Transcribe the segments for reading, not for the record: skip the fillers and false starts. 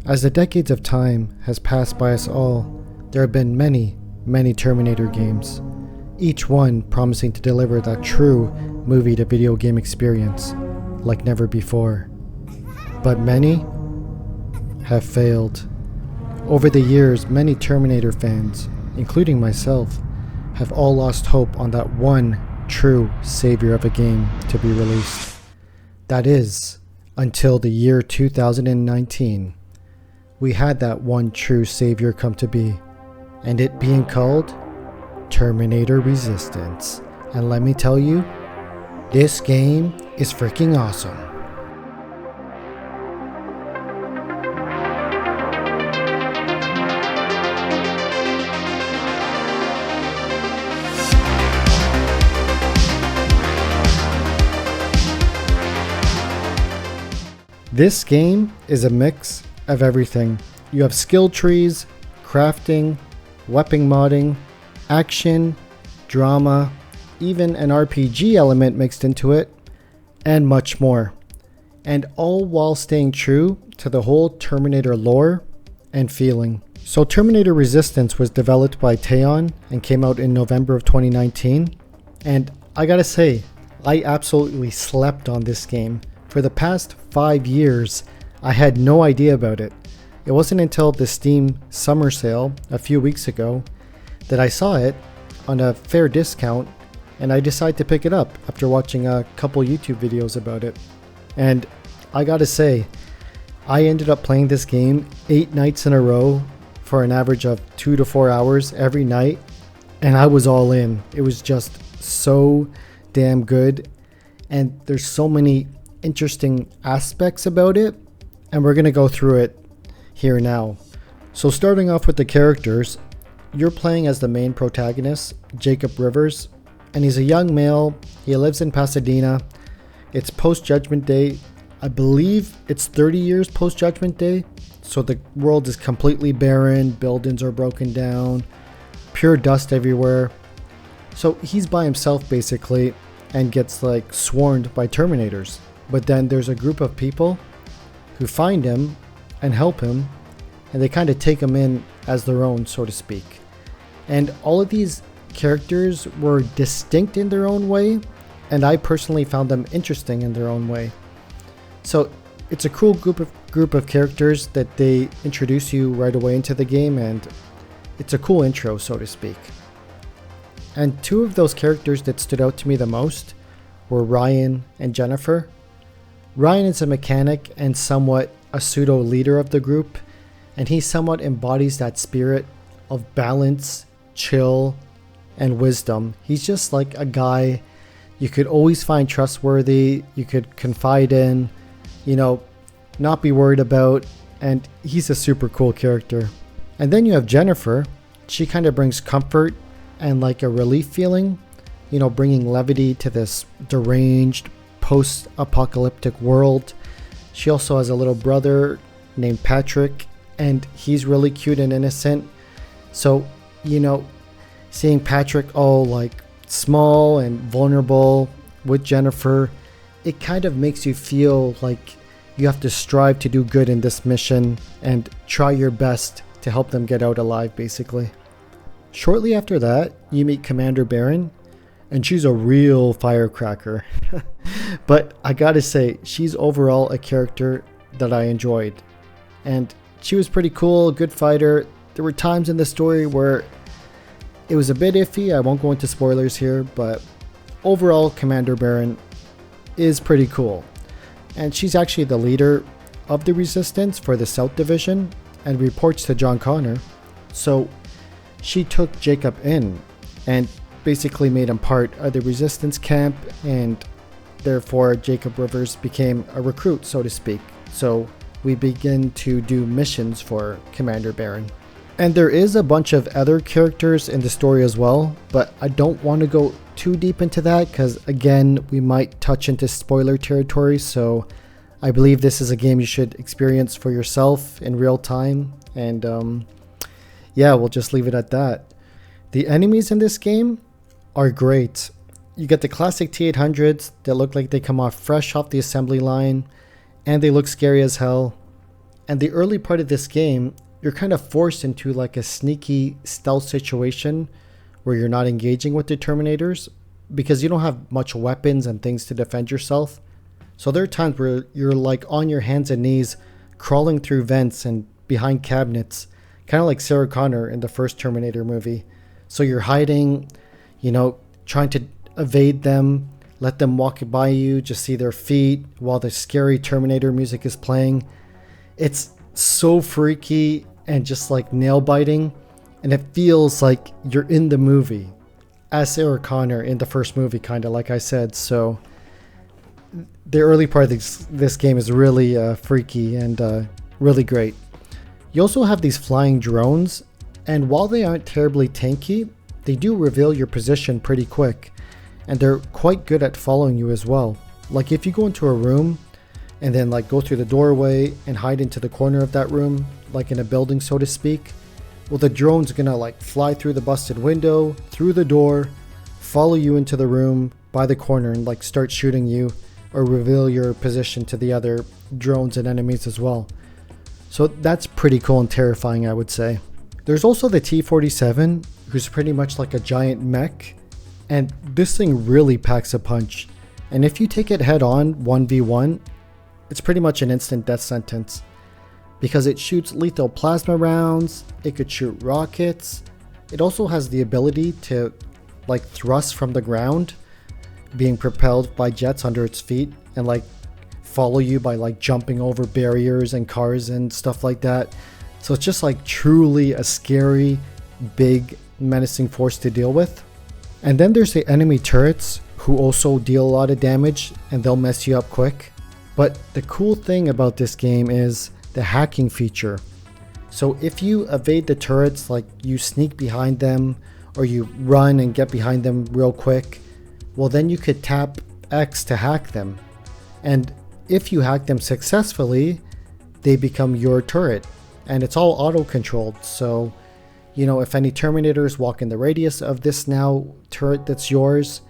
As the decades of time has passed by us all, there have been many, many Terminator games, each one promising to deliver that true movie to video game experience like never before. But many have failed. Over the years, many Terminator fans, including myself, have all lost hope on that one true savior of a game to be released. That is, until the year 2019. We had that one true savior come to be, and it being called Terminator Resistance. And let me tell you, this game is freaking awesome. This game is a mix of everything. You have skill trees, crafting, weapon modding, action, drama, even an RPG element mixed into it, and much more. And all while staying true to the whole Terminator lore and feeling. So Terminator Resistance was developed by Teon and came out in November of 2019. And I gotta say, I absolutely slept on this game. For the past 5 years, I had no idea about it. It wasn't until the Steam summer sale a few weeks ago that I saw it on a fair discount, and I decided to pick it up after watching a couple YouTube videos about it. And I gotta say, I ended up playing this game 8 nights in a row for an average of 2 to 4 hours every night, and I was all in. It was just so damn good, and there's so many interesting aspects about it, and we're gonna go through it here now. So starting off with the characters, you're playing as the main protagonist, Jacob Rivers, and he's a young male. He lives in Pasadena. It's post-Judgment Day. I believe it's 30 years post-Judgment Day, so the world is completely barren, buildings are broken down, pure dust everywhere. So he's by himself basically and gets like swarmed by Terminators. But then there's a group of people who find him and help him, and they kind of take him in as their own, so to speak. And all of these characters were distinct in their own way, and I personally found them interesting in their own way. So it's a cool group of characters that they introduce you right away into the game, and it's a cool intro, so to speak. And two of those characters that stood out to me the most were Ryan and Jennifer. Ryan is a mechanic and somewhat a pseudo leader of the group, and he somewhat embodies that spirit of balance, chill, and wisdom. He's just like a guy you could always find trustworthy, you could confide in, not be worried about, and he's a super cool character. And then you have Jennifer. She kind of brings comfort and like a relief feeling, bringing levity to this deranged post-apocalyptic world. She also has a little brother named Patrick, and he's really cute and innocent. So, seeing Patrick all like small and vulnerable with Jennifer, it kind of makes you feel like you have to strive to do good in this mission and try your best to help them get out alive, basically. Shortly after that, you meet Commander Baron, and she's a real firecracker. But I gotta say, she's overall a character that I enjoyed. And she was pretty cool, good fighter. There were times in the story where it was a bit iffy. I won't go into spoilers here, but overall, Commander Baron is pretty cool. And she's actually the leader of the Resistance for the South Division and reports to John Connor. So she took Jacob in and basically made him part of the Resistance camp, and therefore Jacob Rivers became a recruit, so to speak. So we begin to do missions for Commander Baron. And there is a bunch of other characters in the story as well, but I don't want to go too deep into that because, again, we might touch into spoiler territory. So I believe this is a game you should experience for yourself in real time. And yeah, we'll just leave it at that. The enemies in this game are great. You get the classic T-800s that look like they come off fresh off the assembly line, and they look scary as hell. And the early part of this game, you're kind of forced into like a sneaky stealth situation where you're not engaging with the Terminators because you don't have much weapons and things to defend yourself. So there are times where you're like on your hands and knees crawling through vents and behind cabinets, kind of like Sarah Connor in the first Terminator movie. So you're hiding, trying to evade them, let them walk by you, just see their feet while the scary Terminator music is playing. It's so freaky and just like nail biting, and it feels like you're in the movie as Sarah Connor in the first movie, kind of like I said. So the early part of this game is really freaky and really great. You also have these flying drones, and while they aren't terribly tanky, they do reveal your position pretty quick, and they're quite good at following you as well. Like if you go into a room and then like go through the doorway and hide into the corner of that room, like in a building so to speak, well, the drone's gonna like fly through the busted window, through the door, follow you into the room by the corner and like start shooting you or reveal your position to the other drones and enemies as well. So that's pretty cool and terrifying, I would say. There's also the T-47, who's pretty much like a giant mech, and this thing really packs a punch. And if you take it head on 1v1, it's pretty much an instant death sentence, because it shoots lethal plasma rounds, it could shoot rockets, it also has the ability to like thrust from the ground, being propelled by jets under its feet, and like follow you by like jumping over barriers and cars and stuff like that. So it's just like truly a scary, big, menacing force to deal with. And then there's the enemy turrets, who also deal a lot of damage and they'll mess you up quick. But the cool thing about this game is the hacking feature. So if you evade the turrets, like you sneak behind them or you run and get behind them real quick, well then you could tap X to hack them. And if you hack them successfully, they become your turret. And it's all auto-controlled. So, if any Terminators walk in the radius of this now turret that's yours,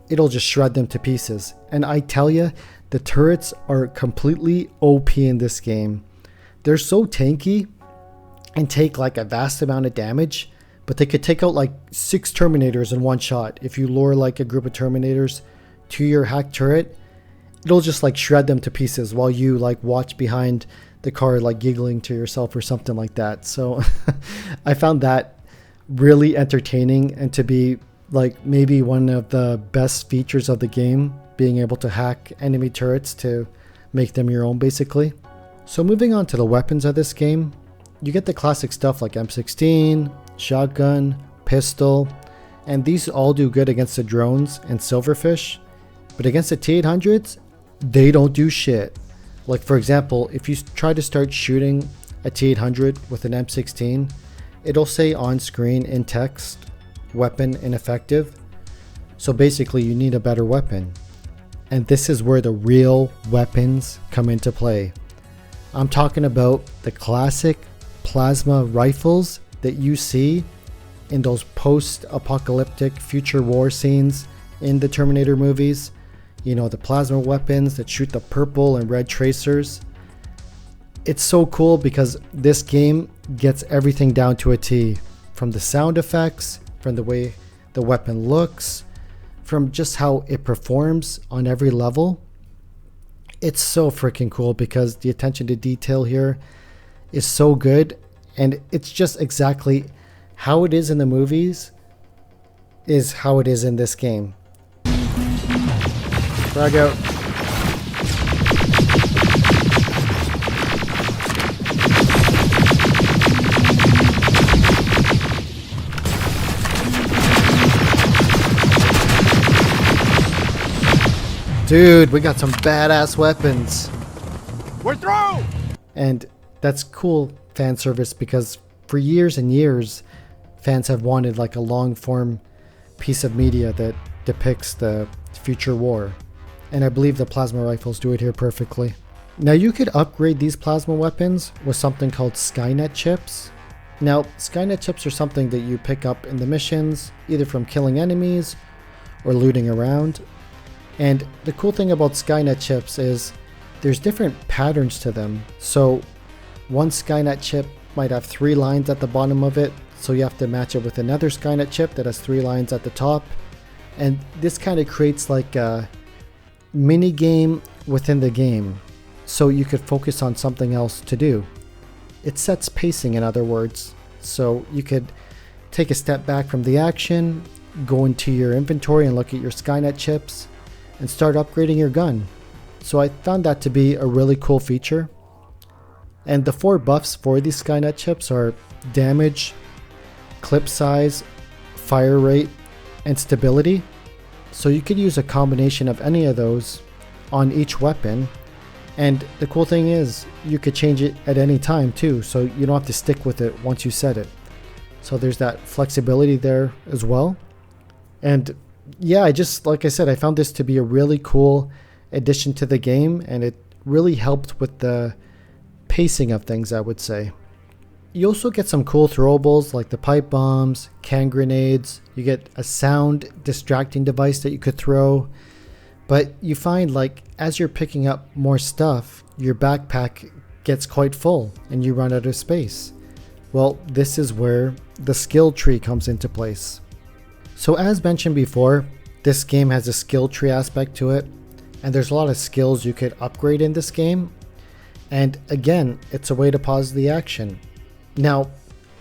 it'll just shred them to pieces. And I tell you, the turrets are completely OP in this game. They're so tanky and take like a vast amount of damage, but they could take out like 6 Terminators in one shot. If you lure like a group of Terminators to your hacked turret, it'll just like shred them to pieces while you like watch behind the car like giggling to yourself or something like that. So I found that really entertaining and to be like maybe one of the best features of the game, being able to hack enemy turrets to make them your own basically. So moving on to the weapons of this game, you get the classic stuff like M16, shotgun, pistol, and these all do good against the drones and silverfish, but against the T-800s, they don't do shit. Like for example, if you try to start shooting a T-800 with an M16, it'll say on screen in text, weapon ineffective. So basically you need a better weapon. And this is where the real weapons come into play. I'm talking about the classic plasma rifles that you see in those post-apocalyptic future war scenes in the Terminator movies. The plasma weapons that shoot the purple and red tracers. It's so cool because this game gets everything down to a T. From the sound effects, from the way the weapon looks, from just how it performs on every level. It's so freaking cool because the attention to detail here is so good, and it's just exactly how it is in the movies is how it is in this game. Frag out. Dude, we got some badass weapons. We're through! And that's cool fan service because for years and years, fans have wanted like a long form piece of media that depicts the future war. And I believe the plasma rifles do it here perfectly. Now you could upgrade these plasma weapons with something called Skynet chips. Now Skynet chips are something that you pick up in the missions, either from killing enemies or looting around. And the cool thing about Skynet chips is there's different patterns to them. So One Skynet chip might have 3 lines at the bottom of it, so you have to match it with another Skynet chip that has 3 lines at the top. And this kind of creates like a mini game within the game, so you could focus on something else to do. It sets pacing, in other words, so you could take a step back from the action, go into your inventory and look at your Skynet chips, and start upgrading your gun. So I found that to be a really cool feature. And the 4 buffs for these Skynet chips are damage, clip size, fire rate, and stability. So you could use a combination of any of those on each weapon. And the cool thing is you could change it at any time too, so you don't have to stick with it once you set it. So there's that flexibility there as well. And yeah, like I said, I found this to be a really cool addition to the game, and it really helped with the pacing of things, I would say. You also get some cool throwables like the pipe bombs, can grenades. You get a sound distracting device that you could throw. But you find like as you're picking up more stuff, your backpack gets quite full and you run out of space. Well, this is where the skill tree comes into place. So as mentioned before, this game has a skill tree aspect to it, and there's a lot of skills you could upgrade in this game. And again, it's a way to pause the action. Now,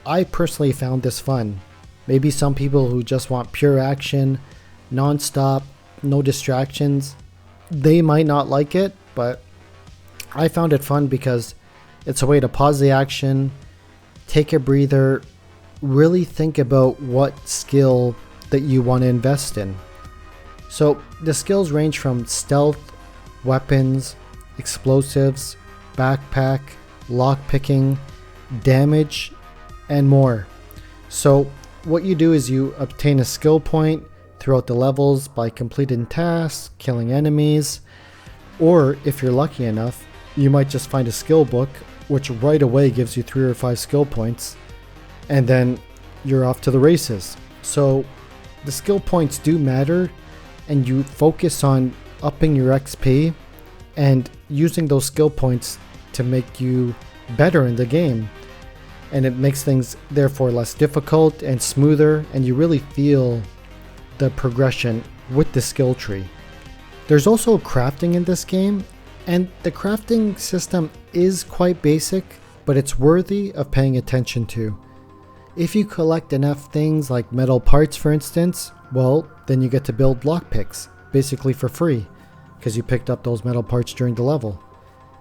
I personally found this fun. Maybe some people who just want pure action, non-stop, no distractions, they might not like it, but I found it fun because it's a way to pause the action, take a breather, really think about what skill that you want to invest in. So the skills range from stealth, weapons, explosives, backpack, lockpicking, damage, and more. So what you do is you obtain a skill point throughout the levels by completing tasks, killing enemies, or if you're lucky enough, you might just find a skill book which right away gives you 3 or 5 skill points, and then you're off to the races. So the skill points do matter, and you focus on upping your XP and using those skill points to make you better in the game. And it makes things therefore less difficult and smoother, and you really feel the progression with the skill tree. There's also crafting in this game, and the crafting system is quite basic, but it's worthy of paying attention to. If you collect enough things like metal parts, for instance, well, then you get to build lockpicks, basically for free, because you picked up those metal parts during the level.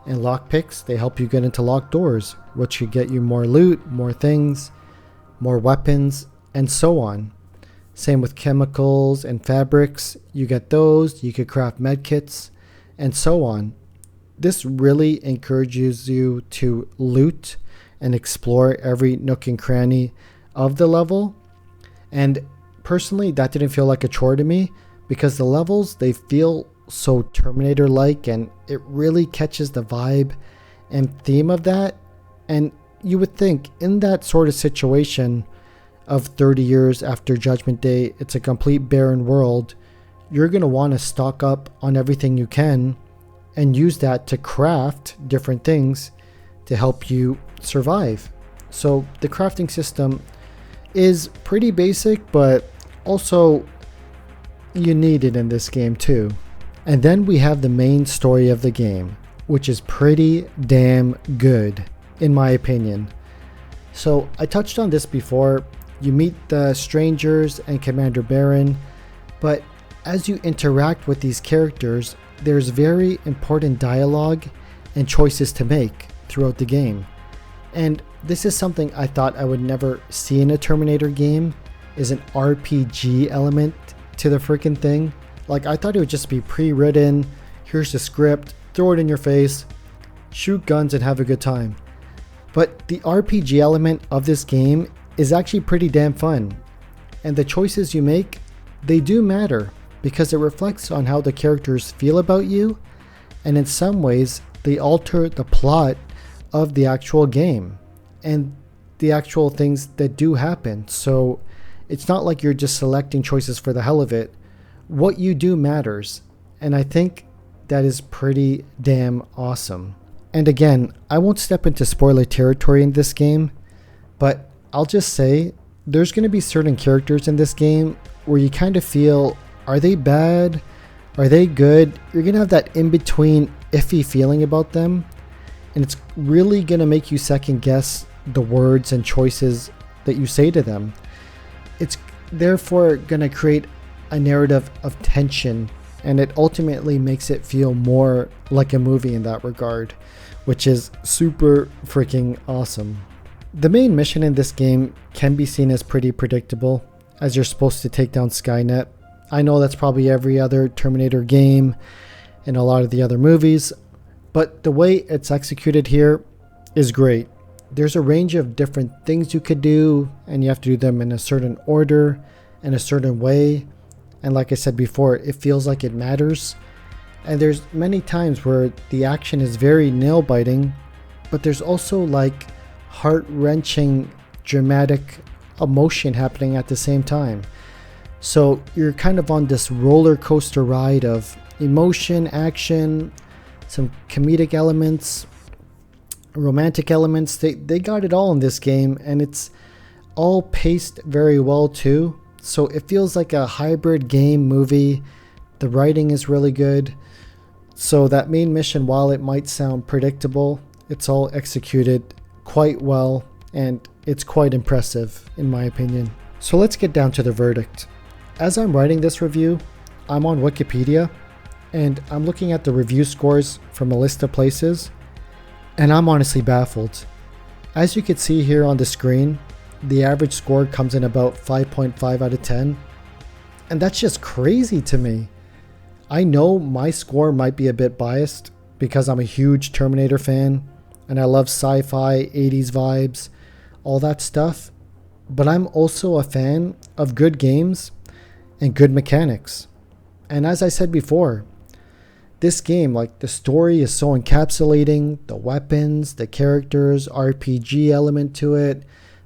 And lockpicks, they help you get into locked doors, which should get you more loot, more things, more weapons, and so on. Same with chemicals and fabrics, you get those, you could craft medkits, and so on. This really encourages you to loot and explore every nook and cranny of the level. And personally, that didn't feel like a chore to me, because the levels, they feel so Terminator-like, and it really catches the vibe and theme of that. And you would think in that sort of situation of 30 years after Judgment Day, it's a complete barren world, you're going to want to stock up on everything you can and use that to craft different things to help you survive. So the crafting system is pretty basic, but also you need it in this game too. And then we have the main story of the game, which is pretty damn good, in my opinion. So I touched on this before. You meet the strangers and Commander Baron, but as you interact with these characters, there's very important dialogue and choices to make throughout the game. And this is something I thought I would never see in a Terminator game, is an RPG element to the freaking thing. Like, I thought it would just be pre-written, here's the script, throw it in your face, shoot guns and have a good time. But the RPG element of this game is actually pretty damn fun. And the choices you make, they do matter, because it reflects on how the characters feel about you, and in some ways, they alter the plot of the actual game and the actual things that do happen. So it's not like you're just selecting choices for the hell of it. What you do matters, and I think that is pretty damn awesome. And again, I won't step into spoiler territory in this game, but I'll just say there's going to be certain characters in this game where you kind of feel, are they bad? Are they good? You're going to have that in-between iffy feeling about them. And it's really going to make you second guess the words and choices that you say to them. It's therefore going to create a narrative of tension, and it ultimately makes it feel more like a movie in that regard, which is super freaking awesome. The main mission in this game can be seen as pretty predictable, as you're supposed to take down Skynet. I know that's probably every other Terminator game and a lot of the other movies, but the way it's executed here is great. There's a range of different things you could do, and you have to do them in a certain order, in a certain way. And like I said before, it feels like it matters. And there's many times where the action is very nail-biting, but there's also like heart-wrenching, dramatic emotion happening at the same time. So you're kind of on this roller coaster ride of emotion, action, some comedic elements, romantic elements. They got it all in this game, and it's all paced very well too. So it feels like a hybrid game movie. The writing is really good. So that main mission, while it might sound predictable, it's all executed quite well, and it's quite impressive in my opinion. So let's get down to the verdict. As I'm writing this review, I'm on Wikipedia, and I'm looking at the review scores from a list of places, and I'm honestly baffled. As you can see here on the screen, the average score comes in about 5.5 out of 10, and that's just crazy to me. I know my score might be a bit biased because I'm a huge Terminator fan, and I love sci-fi, 80s vibes, all that stuff, but I'm also a fan of good games and good mechanics. And as I said before, this game, like, the story is so encapsulating, the weapons, the characters, RPG element to it,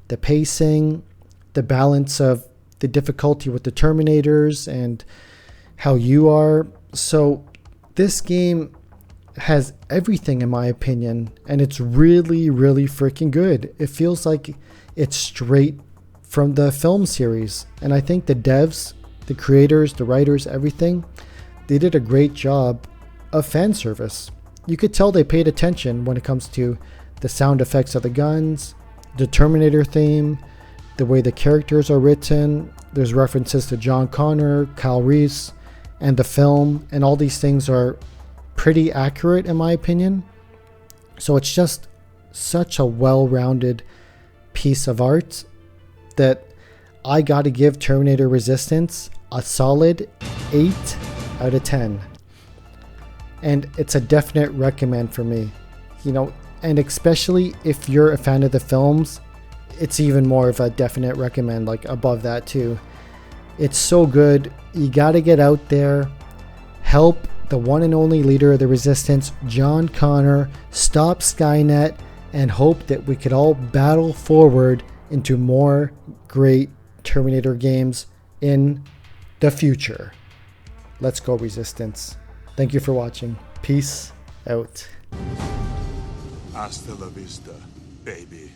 the pacing, the balance of the difficulty with the Terminators and how you are. So this game has everything in my opinion, and it's really, really freaking good. It feels like it's straight from the film series, and I think the devs, the creators, the writers, everything, they did a great job of fan service. You could tell they paid attention when it comes to the sound effects of the guns, the Terminator theme, the way the characters are written. There's references to John Connor, Kyle Reese, and the film, and all these things are pretty accurate in my opinion. So it's just such a well-rounded piece of art that I gotta give Terminator Resistance a solid 8 out of 10. And it's a definite recommend for me. You know, and especially if you're a fan of the films, it's even more of a definite recommend, like above that too. It's so good. You gotta get out there, help the one and only leader of the Resistance, John Connor, stop Skynet, and hope that we could all battle forward into more great Terminator games in the future. Let's go, Resistance. Thank you for watching. Peace out. Hasta la vista, baby.